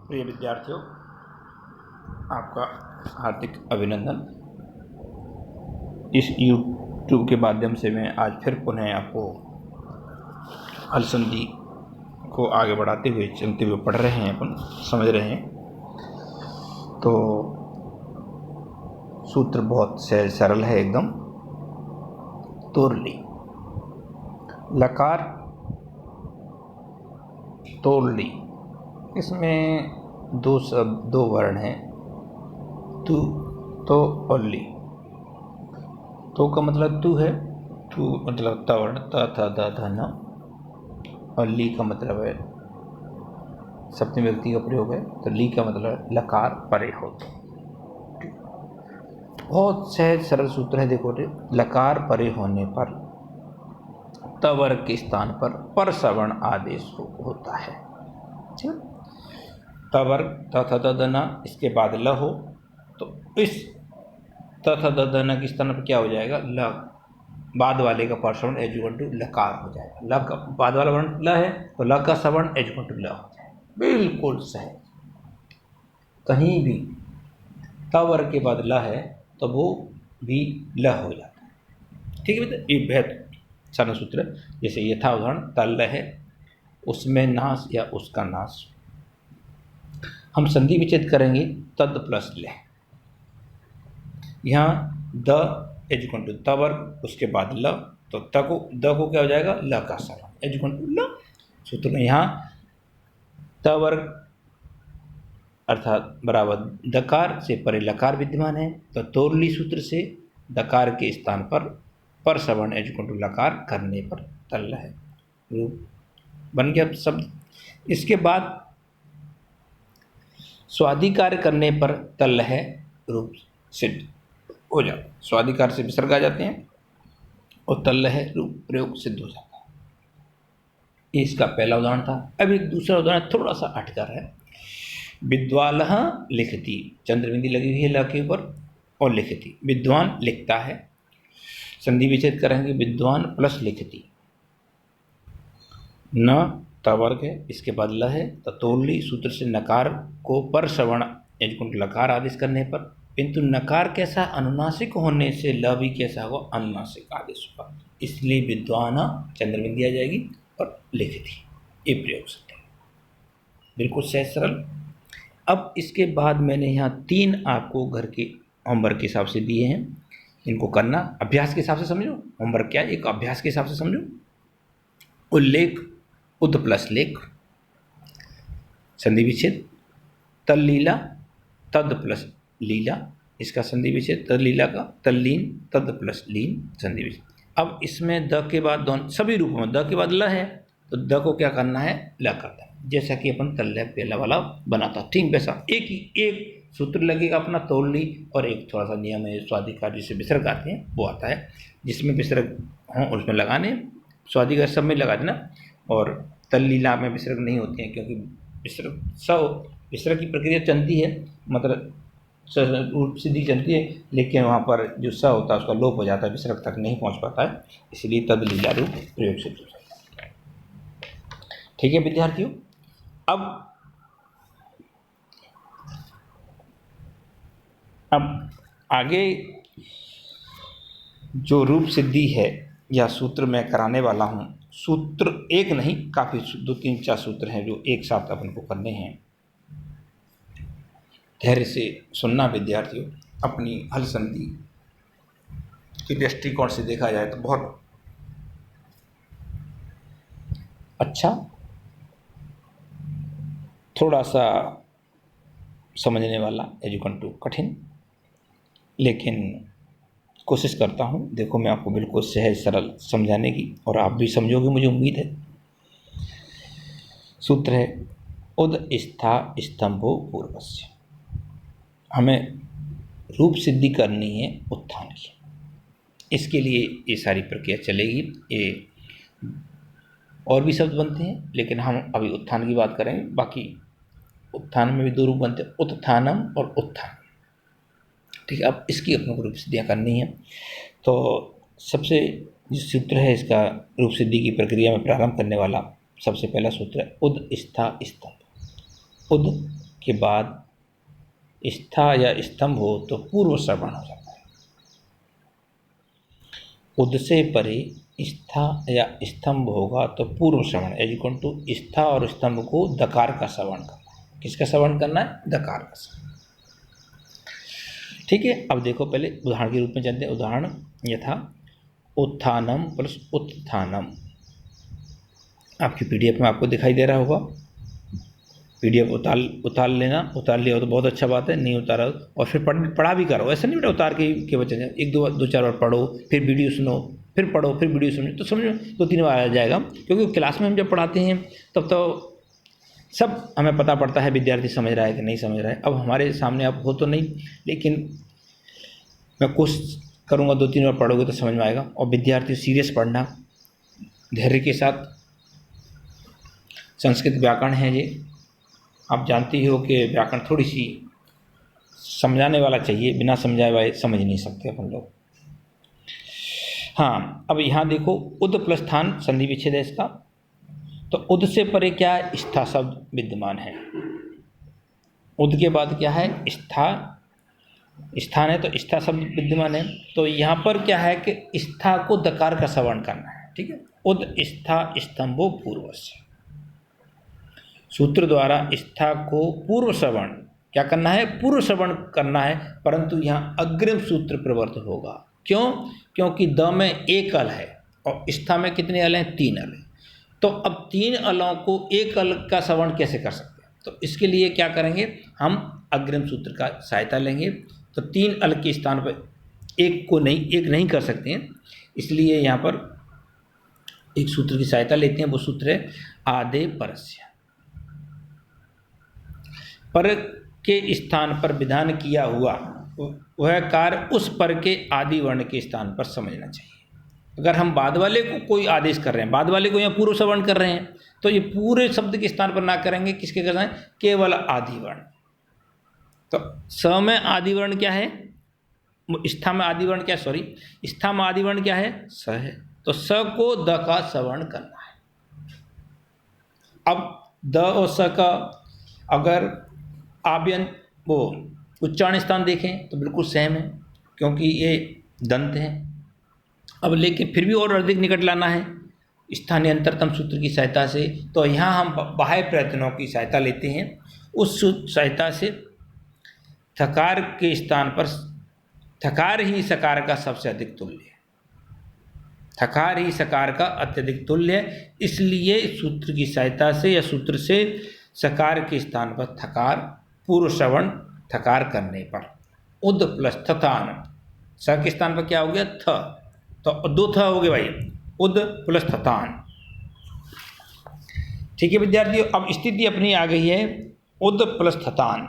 प्रिय विद्यार्थियों, आपका हार्दिक अभिनंदन। इस YouTube के माध्यम से मैं आज फिर पुनः आपको हल संधि को आगे बढ़ाते हुए चलते हुए पढ़ रहे हैं, अपन समझ रहे हैं। तो सूत्र बहुत सरल है एकदम। तोरली, लकार तोरली, इसमें दो वर्ण हैं, तू तो और ली। तो का मतलब तू है, तू मतलब त वर्ण, त थ द ध न, और ली का मतलब है सप्तमी व्यक्ति का प्रयोग है, तो ली का मतलब लकार परे हो। बहुत सहज सरल सूत्र है। देखो, लकार परे होने पर त वर्ग के स्थान पर पर सवर्ण आदेश होता है। ठीक, त वर्ग त थ द द न, इसके बाद ल हो तो इस त थ द द न के स्थान पर क्या हो जाएगा? ल, बाद वाले का पर सवर्ण एज इक्वल टू लकार हो जाएगा। ल का बाद वाला वर्ण ल है तो ल का सवर्ण एज इक्वल टू ल हो जाएगा। बिल्कुल सहज। कहीं भी त वर्ग के बाद ल है तो वो भी ल हो जाता है। ठीक है बेटा, ये बेहद सरल सूत्र है। जैसे ये था उदाहरण, तल है, उसमें नाश या उसका नाश। हम संधि विच्छेद करेंगे तद प्लस ले। यहाँ द एज इक्वल टू त वर्ग, उसके बाद ल, तो द को क्या हो जाएगा? ल का सवर्ण एज इक्वल टू ल। सूत्र में यहाँ त वर्ग अर्थात बराबर दकार से परे लकार विद्यमान है, तो तोरली सूत्र से दकार के स्थान पर सवर्ण एज इक्वल टू लकार करने पर तल है, रूप बन गया शब्द। इसके बाद स्वाधिकार करने पर तल है रूप सिद्ध हो जाता है। स्वाधिकार से विसर्ग आ जाते हैं और तल है रूप प्रयोग सिद्ध हो जाता है। ये इसका पहला उदाहरण था। अब एक दूसरा उदाहरण थोड़ा सा अटकर है। विद्वालः लिखती, चंद्रबिंदी लगी हुई है ल के ऊपर, और लिखती, विद्वान लिखता है। संधि विच्छेद करेंगे, विद्वान प्लस लिखती, न त वर्ग है, इसके बाद ल है, तो तोरली सूत्र से नकार को पर सवर्ण एज इक्वल टू लकार आदेश करने पर, किंतु नकार कैसा? अनुनासिक होने से ल भी कैसा होगा? अनुनासिक आदेश होगा। इसलिए विद्वान चंद्रबिंदी आ जाएगी और लिखती, ये प्रयोग सकते हैं। बिल्कुल सहज सरल। अब इसके बाद मैंने यहाँ 3 आपको घर के होमवर्क के हिसाब से दिए हैं, इनको करना अभ्यास के हिसाब से समझो। होमवर्क क्या है? एक अभ्यास के हिसाब से समझो। उल्लेख उद प्लस लेख, संधि विच्छेद तल्लीला तद प्लस लीला, इसका संधि विच्छेद तल्लीला का तल्लीन तद प्लस लीन, संधि विच्छेद। अब इसमें द के बाद दोनों सभी रूपों में द के बाद ल है, तो द को क्या करना है? ल करना है, जैसा कि अपन तल्ले पहला वाला बनाता। ठीक वैसा एक सूत्र लगेगा अपना तोरली, और एक थोड़ा सा नियम है स्वाधिकार जिसे विसर्ग आते हैं वो आता है, जिसमें विसर्ग हों उसमें लगाने, स्वाधिकार सब में लगा देना, और तल्लीला में विसर्ग नहीं होते हैं, क्योंकि विसर्ग की प्रक्रिया चलती है, मतलब रूप सिद्धि चलती है, लेकिन वहाँ पर जो स होता है उसका लोप हो जाता है, विसर्ग तक नहीं पहुँच पाता है, इसलिए तद लीला रूप प्रयोग सिद्ध हो जाता है। ठीक है विद्यार्थियों, अब आगे जो रूप सिद्धि है या सूत्र मैं कराने वाला हूँ, सूत्र एक नहीं, काफ़ी 2 3 4 सूत्र हैं जो एक साथ अपन को करने हैं। धैर्य से सुनना विद्यार्थियों। अपनी हल संधि के दृष्टिकोण से देखा जाए तो बहुत अच्छा, थोड़ा सा समझने वाला एज इक्वल टू कठिन, लेकिन कोशिश करता हूँ। देखो, मैं आपको बिल्कुल सहज सरल समझाने की, और आप भी समझोगे मुझे उम्मीद है। सूत्र है उद स्था स्तंभो पूर्वस्य। हमें रूप सिद्धि करनी है उत्थान की, इसके लिए ये सारी प्रक्रिया चलेगी। ये और भी शब्द बनते हैं, लेकिन हम अभी उत्थान की बात करेंगे। बाकी उत्थान में भी 2 रूप बनते हैं, उत्थानम और उत्थान। ठीक है, अब इसकी अपने को रूप सिद्धियाँ करनी है। तो सबसे जो सूत्र है इसका रूप सिद्धि की प्रक्रिया में प्रारंभ करने वाला सबसे पहला सूत्र है उद स्था स्तंभ। उद के बाद स्था या स्तंभ हो तो पूर्व श्रवण हो जाता है। उद से परे स्था या स्तंभ होगा तो पूर्व श्रवण एज इक्वल टू स्था और स्तंभ को दकार का श्रवण करना है। किसका श्रवण करना है? दकार का श्रवण। ठीक है, अब देखो पहले उदाहरण के रूप में चलते हैं। उदाहरण यथा उत्थानम प्लस उत्थानम। आपकी पीडीएफ में आपको दिखाई दे रहा होगा। पीडीएफ उतार लेना, उतार लिया हो तो बहुत अच्छा बात है, नहीं उतारा और फिर पढ़ा भी करो। ऐसा नहीं बेटा उतार के बच्चे एक दो चार बार पढ़ो, फिर वीडियो सुनो, फिर पढ़ो, फिर वीडियो सुनो, तो समझो 2-3 बार आ जाएगा। क्योंकि क्लास में हम जब पढ़ाते हैं तब तो सब हमें पता पड़ता है विद्यार्थी समझ रहा है कि नहीं समझ रहा है। अब हमारे सामने आप हो तो नहीं, लेकिन मैं कोशिश करूँगा 2-3 बार पढ़ोगे तो समझ में आएगा। और विद्यार्थी सीरियस पढ़ना, धैर्य के साथ। संस्कृत व्याकरण है ये, आप जानती हो कि व्याकरण थोड़ी सी समझाने वाला चाहिए, बिना समझाए हुए समझ नहीं सकते अपन लोग। हाँ, अब यहाँ देखो उद प्लस स्थान संधि विच्छेद है इसका। तो उद से परे क्या है? स्था शब्द विद्यमान है। उद के बाद क्या है? स्था, स्थान है तो स्था शब्द विद्यमान है। तो यहाँ पर क्या है कि स्था को दकार का श्रवण करना है। ठीक है, उद स्था स्तंभो पूर्वस्य। सूत्र द्वारा स्था को पूर्व श्रवण क्या करना है? पूर्व श्रवण करना है, परंतु यहाँ अग्रिम सूत्र प्रवर्तित होगा। क्यों? क्योंकि द में एक अल है और स्था में कितने अल हैं? 3 अल हैं। तो अब 3 अलों को एक अल का श्रवण कैसे कर सकते हैं? तो इसके लिए क्या करेंगे? हम अग्रिम सूत्र का सहायता लेंगे। तो 3 अल के स्थान पर एक नहीं कर सकते हैं, इसलिए यहाँ पर एक सूत्र की सहायता लेते हैं। वो सूत्र है आदे परस्य। पर के स्थान पर विधान किया हुआ वह कार्य उस पर के आदि वर्ण के स्थान पर समझना चाहिए। अगर हम बाद वाले को कोई आदेश कर रहे हैं, बाद वाले को यहाँ पूर्व श्रवण कर रहे हैं, तो ये पूरे शब्द के स्थान पर ना करेंगे, किसके करना है? केवल आदि वर्ण। तो स में आदि वर्ण क्या है? स्था में आदि वर्ण क्या है? सॉरी, स्था में आदि वर्ण क्या है? स है। तो स को द का श्रवण करना है। अब द और स का अगर आव्यन वो उच्चारण स्थान देखें तो बिल्कुल सेम है, क्योंकि ये दंत हैं। अब लेकिन फिर भी और अधिक निकट लाना है स्थानीय अंतरतम सूत्र की सहायता से। तो यहाँ हम बाह्य प्रयत्नों की सहायता लेते हैं। उस सहायता से थकार के स्थान पर थकार ही सकार का सबसे अधिक तुल्य है। थकार ही सकार का अत्यधिक तुल्य है, इसलिए सूत्र की सहायता से या सूत्र से सकार के स्थान पर थकार पूर्व श्रवण थकार करने पर उद प्लस थतान। स के स्थान पर क्या हो गया? थ। तो 2 थ हो गए भाई, उद प्लस थतान। ठीक है विद्यार्थियों, अब स्थिति अपनी आ गई है उद प्लस थतान।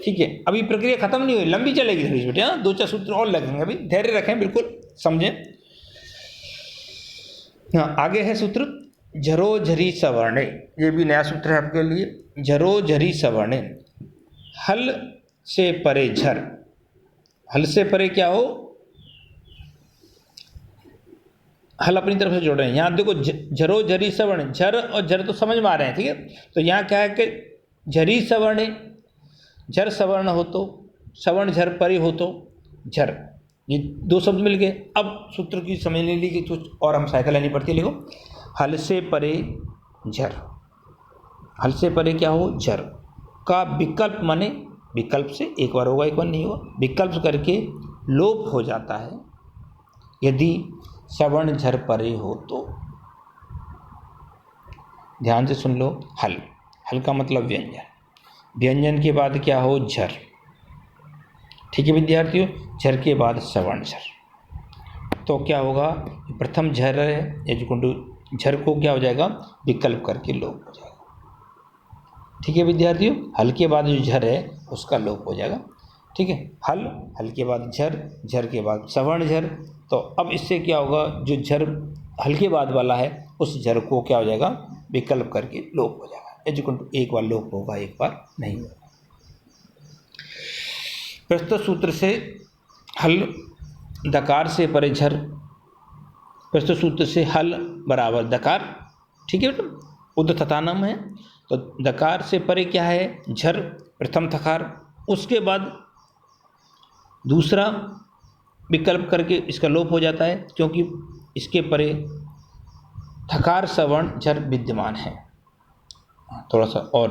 ठीक है, अभी प्रक्रिया खत्म नहीं हुई, लंबी चलेगी थोड़ी बेटे। हाँ, 2-4 सूत्र और लगेंगे, अभी धैर्य रखें, बिल्कुल समझें। हाँ, आगे है सूत्र झरो झरी सवर्णे। ये भी नया सूत्र है आपके लिए। झरो झरी सवर्णे, हल से परे झर। हल से परे क्या हो? हल अपनी तरफ से जोड़ रहे हैं। यहाँ देखो झरो झरी सवर्ण, झर और झर तो समझ में आ रहे हैं। ठीक है, तो यहाँ क्या है कि झरी सवर्ण, झर सवर्ण हो तो सवर्ण झर परे हो तो झर, ये 2 शब्द मिल गए। अब सूत्र की समझने के लिए कुछ और हम सहायता लेनी पड़ती है। लिखो हल से परे झर। हल से परे क्या हो? झर का विकल्प, माने विकल्प से एक बार होगा एक बार नहीं होगा, विकल्प करके लोप हो जाता है यदि सवर्ण झर परे हो तो। ध्यान से सुन लो। हल, हल का मतलब व्यंजन, व्यंजन के बाद क्या हो? झर। ठीक है विद्यार्थियों, झर के बाद सवर्ण झर। तो क्या होगा? प्रथम झर है, झर को क्या हो जाएगा? विकल्प करके लोप हो जाएगा। ठीक है विद्यार्थियों, हल के बाद जो झर है उसका लोप हो जाएगा। ठीक है, हल, हल के बाद झर, झर के बाद सवर्ण झर। तो अब इससे क्या होगा? जो झर हल के बाद वाला है उस झर को क्या हो जाएगा? विकल्प करके लोप हो जाएगा। एक बार लोप होगा, एक बार नहीं होगा। प्रस्तुत सूत्र से हल दकार से परे झर, प्रस्तुत सूत्र से हल बराबर दकार। ठीक है बेटा, उद थतानम है तो दकार से परे क्या है, झर प्रथम थकार, उसके बाद दूसरा विकल्प करके इसका लोप हो जाता है, क्योंकि इसके परे थकार सवर्ण झर विद्यमान है। थोड़ा सा और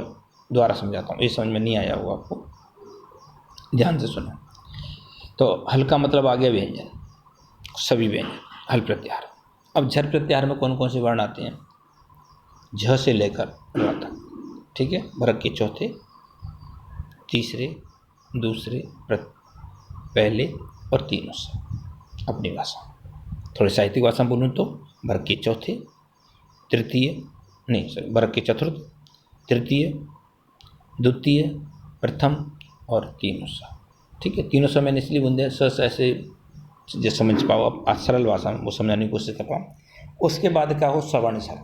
दोबारा समझाता हूँ, ये समझ में नहीं आया होगा आपको, ध्यान से सुनो। तो हल का मतलब आ गया व्यंजन, सभी व्यंजन, हल प्रत्याहार। अब झर प्रत्याहार में कौन कौन से वर्ण आते हैं, झ से लेकर र तक, ठीक है, वर्ग के चौथे, तीसरे, दूसरे, पहले और तीनों से। अपनी भाषा, थोड़ी साहित्यिक भाषा में बोलूँ तो वर्ग के चौथे, तृतीय, नहीं सॉरी, वर्ग के चतुर्थ, तृतीय, द्वितीय, प्रथम और तीनों सा, ठीक है। तीनों सा मैंने इसलिए बोल दिया, स ऐसे जो समझ पाओ आप, आज सरल भाषा में वो समझाने की कोशिश कर पाऊँ। उसके बाद क्या हो, सवर्ण झर,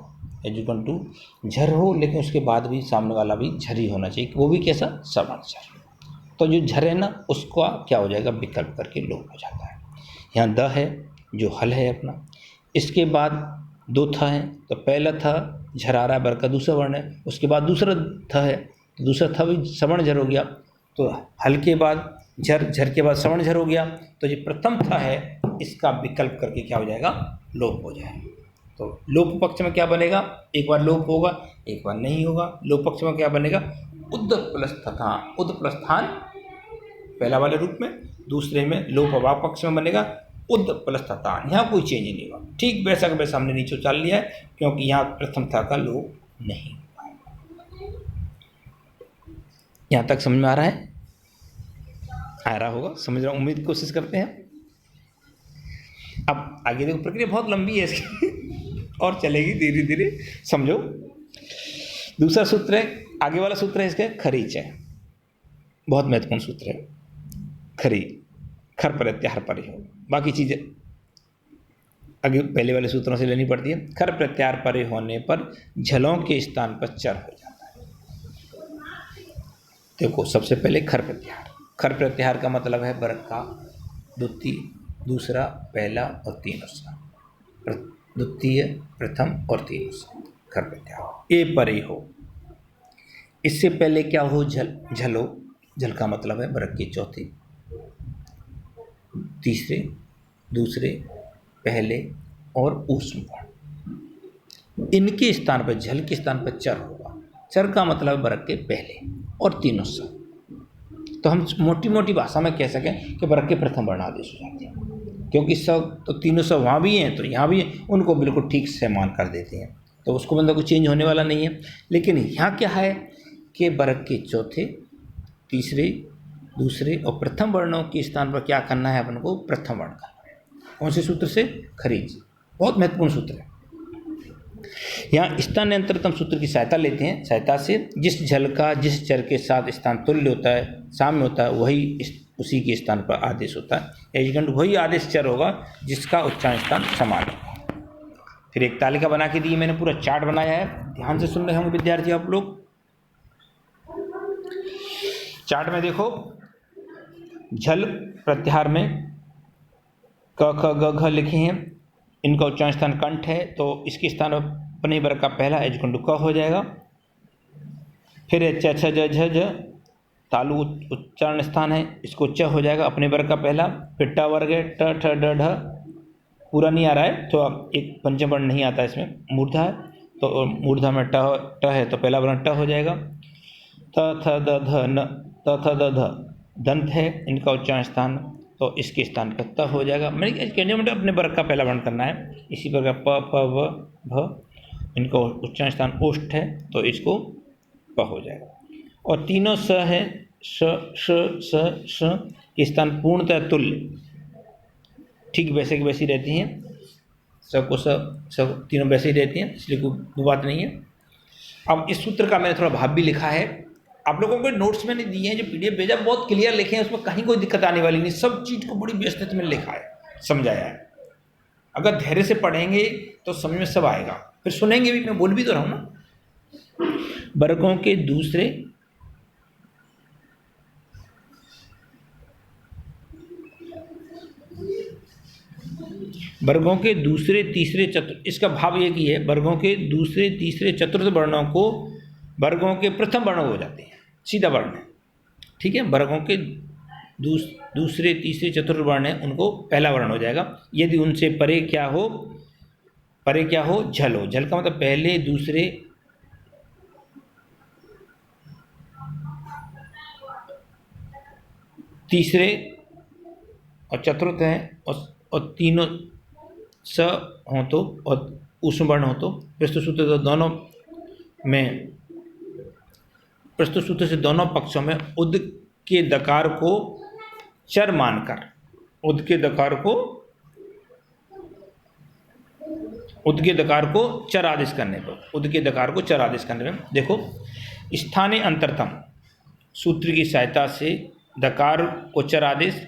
एजुकन टू झर हो, लेकिन उसके बाद भी सामने वाला भी झर ही होना चाहिए, वो भी कैसा, सवर्ण झर। तो जो झर है ना, उसका क्या हो जाएगा, विकल्प करके लोप हो जाता है। यहाँ द है जो हल है अपना, इसके बाद दो थ है, तो पहला थ झरारा वर्ग का दूसरा वर्ण है, उसके बाद दूसरा थ है, तो दूसरा थ भी सवर्ण झर हो गया। तो हल के बाद झर, झर के बाद सवर्ण झर हो गया, तो जो प्रथम थ है इसका विकल्प करके क्या हो जाएगा, लोप हो जाएगा। तो लोप पक्ष में क्या बनेगा, एक बार लोप होगा, एक बार नहीं होगा। लोप पक्ष में क्या बनेगा, उद प्लस स्थान, उद प्लस स्थान पहला वाले रूप में, दूसरे में लोप अभाव पक्ष में बनेगा उद प्लस स्थान। यहाँ कोई चेंज नहीं होगा, ठीक वैसा का वैसा हमने नीचे उचाल लिया है, क्योंकि यहाँ प्रथम था का लोप नहीं हुआ। यहाँ तक समझ में आ रहा है, आ रहा होगा, समझ रहा हूँ, उम्मीद कोशिश करते हैं। अब आगे देखो, प्रक्रिया बहुत लंबी है इसकी और चलेगी धीरे धीरे, समझो। दूसरा सूत्र है, आगे वाला सूत्र है इसका खरीच है, बहुत महत्वपूर्ण सूत्र है। खरी, खर प्रत्याहार पर ही हो, बाकी चीजें आगे पहले वाले सूत्रों से लेनी पड़ती है। खर प्रत्याहार पर होने पर झलों के स्थान पर चर हो जाता है। देखो सबसे पहले खर प्रत्याहार, खर प्रत्याहार का मतलब है वर्ग का द्वितीय, दूसरा, पहला और तीनों सा, द्वितीय, प्रथम और तीनों सा, खर प्रत्याहार ए परे हो। इससे पहले क्या हो, झलो, झल का मतलब है वर्ग के चौथे, तीसरे, दूसरे, पहले और ऊष्म वर्ण, इनके स्थान पर, झल के स्थान पर चर होगा। चर का मतलब वर्ग के पहले और तीनों सा। तो हम मोटी मोटी भाषा में कह सकें कि वर्ग के प्रथम वर्ण आदेश हो जाते हैं, क्योंकि सब तो तीनों सब वहाँ भी हैं तो यहाँ भी हैं, उनको बिल्कुल ठीक से मान कर देते हैं, तो उसको बंदा को चेंज होने वाला नहीं है। लेकिन यहाँ क्या है कि वर्ग के चौथे, तीसरे, दूसरे और प्रथम वर्णों के स्थान पर क्या करना है, अपन को प्रथम वर्ण करना है। कौन से सूत्र से, खरीज, बहुत महत्वपूर्ण सूत्र है। यहाँ स्थानांतरतम सूत्र की सहायता लेते हैं, सहायता से जिस झल का जिस चर के साथ स्थान तुल्य होता है, साम्य होता है, वही उसी के स्थान पर आदेश होता है। एजगंड वही आदेश चर होगा जिसका उच्चारण स्थान समान होगा। फिर एक तालिका बना के दी, मैंने पूरा चार्ट बनाया है, ध्यान से सुन रहे होंगे विद्यार्थी आप लोग। चार्ट में देखो, झल प्रत्याहार में क ख ग घ लिखे हैं, इनका उच्चारण स्थान कंठ है, तो इसके स्थान पर अपने वर्ग का पहला एजगुंड क हो जाएगा। फिर च छ ज झ झ तालु उच्चारण स्थान है, इसको च हो जाएगा अपने वर्ग का पहला। फिर ट वर्ग है, ट ठ ड ढ, पूरा नहीं आ रहा है तो अब एक पंचम वर्ण नहीं आता इसमें, मूर्धा है, तो मूर्धा में ट है तो पहला वर्ण ट हो जाएगा। त थ द ध न, त थ द ध दंत है, इनका उच्चारण स्थान, तो इसके स्थान पर त हो जाएगा। मैंने कहने मतलब अपने वर्ग का पहला वर्ण करना है। इसी प्रकार प फ व भ, इनका उच्चारण स्थान ओष्ठ है, तो इसको प हो जाएगा। और तीनों स है, श श स श के स्थान पूर्णतः तुल्य, ठीक वैसे की वैसी रहती हैं, सब को सब तीनों वैसे ही रहती हैं, इसलिए कोई बात नहीं है। अब इस सूत्र का मैंने थोड़ा भाव भी लिखा है, आप लोगों को नोट्स मैंने दिए हैं, जो पीडीएफ भेजा बहुत क्लियर लिखे हैं, उसमें कहीं कोई दिक्कत आने वाली नहीं, सब चीज़ को बड़ी व्यवस्थित में लिखा है, समझाया है। अगर धैर्य से पढ़ेंगे तो समझ में सब आएगा, फिर सुनेंगे भी, मैं बोल भी तो रहा हूँ ना। वर्गों के दूसरे तीसरे चतुर्थ, इसका भाव ये कि है वर्गों के दूसरे तीसरे चतुर्थ वर्णों को वर्गों के प्रथम वर्ण हो जाते हैं, सीधा वर्ण है, ठीक है। वर्गों के दूसरे तीसरे चतुर्थ वर्ण है, उनको पहला वर्ण हो जाएगा। यदि उनसे परे क्या हो, झल हो। झल का मतलब पहले दूसरे तीसरे और चतुर्थ हैं और तीनों स हो तो और ऊष्म वर्ण हो तो प्रस्तुत सूत्र तो दोनों में, प्रस्तुत सूत्र से दोनों पक्षों में उद के दकार को चर मानकर, उद के दकार को चर आदेश करने पर, उद के दकार को चर आदेश करने में, देखो स्थानीय अंतरतम सूत्र की सहायता से दकार को चर आदेश,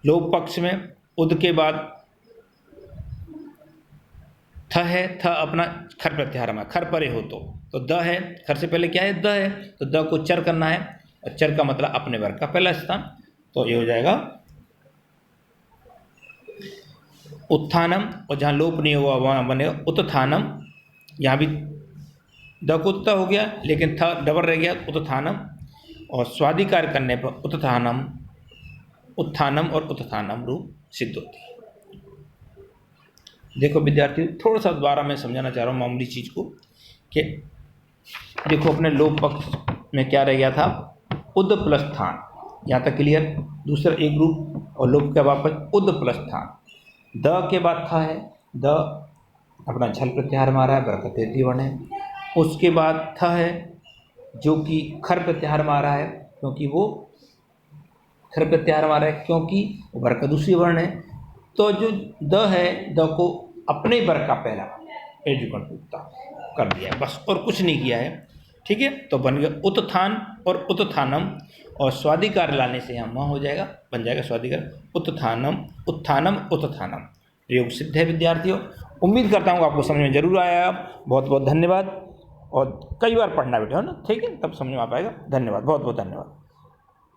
लोप पक्ष में उद के बाद थ है, थ अपना खर प्रत्याहार में, खर परे हो तो द है, खर से पहले क्या है, द है, तो द को चर करना है, और चर का मतलब अपने वर्ग का पहला स्थान, तो ये हो जाएगा उत्थानम, और जहाँ लोप नहीं हुआ वहाँ बनेगा उत्थानम। यहाँ भी द को उत्ता हो गया लेकिन थ डबल रह गया, उत्थानम, और स्वाधिकार करने पर उत्थानम और उत्थानम रूप सिद्ध होती है। देखो विद्यार्थी, थोड़ा सा दोबारा मैं समझाना चाह रहा हूँ मामूली चीज़ को, कि देखो अपने लोप पक्ष में क्या रह गया था, उद प्लस थान, यहाँ तक क्लियर। दूसरा एक ग्रुप और लोप के वापस उद प्लस थान, द के बाद था है, द अपना झल प्रत्याहार मारा है, बरकत तृतीय वर्ण है। उसके बाद था है जो कि खर प्रत्याहार मारा है, क्योंकि वो खर प्रत्याहार मारा है, क्योंकि वो वर्ग का दूसरी वर्ण है। तो जो द है, द को अपने वर्ग का पहला एजुकंटूता कर दिया है बस, और कुछ नहीं किया है, ठीक है। तो बन गया उत्थान और उत्थानम, और स्वाधिकार लाने से यहाँ वहाँ हो जाएगा, बन जाएगा स्वाधिकार उत्थानम, उत्थानम उत्थानम, योग सिद्ध है विद्यार्थियों। उम्मीद करता हूँ आपको समझ में जरूर आया। बहुत बहुत धन्यवाद, और कई बार पढ़ना बेटा है ना, ठीक है, तब समझ में आ पाएगा। धन्यवाद, बहुत बहुत धन्यवाद।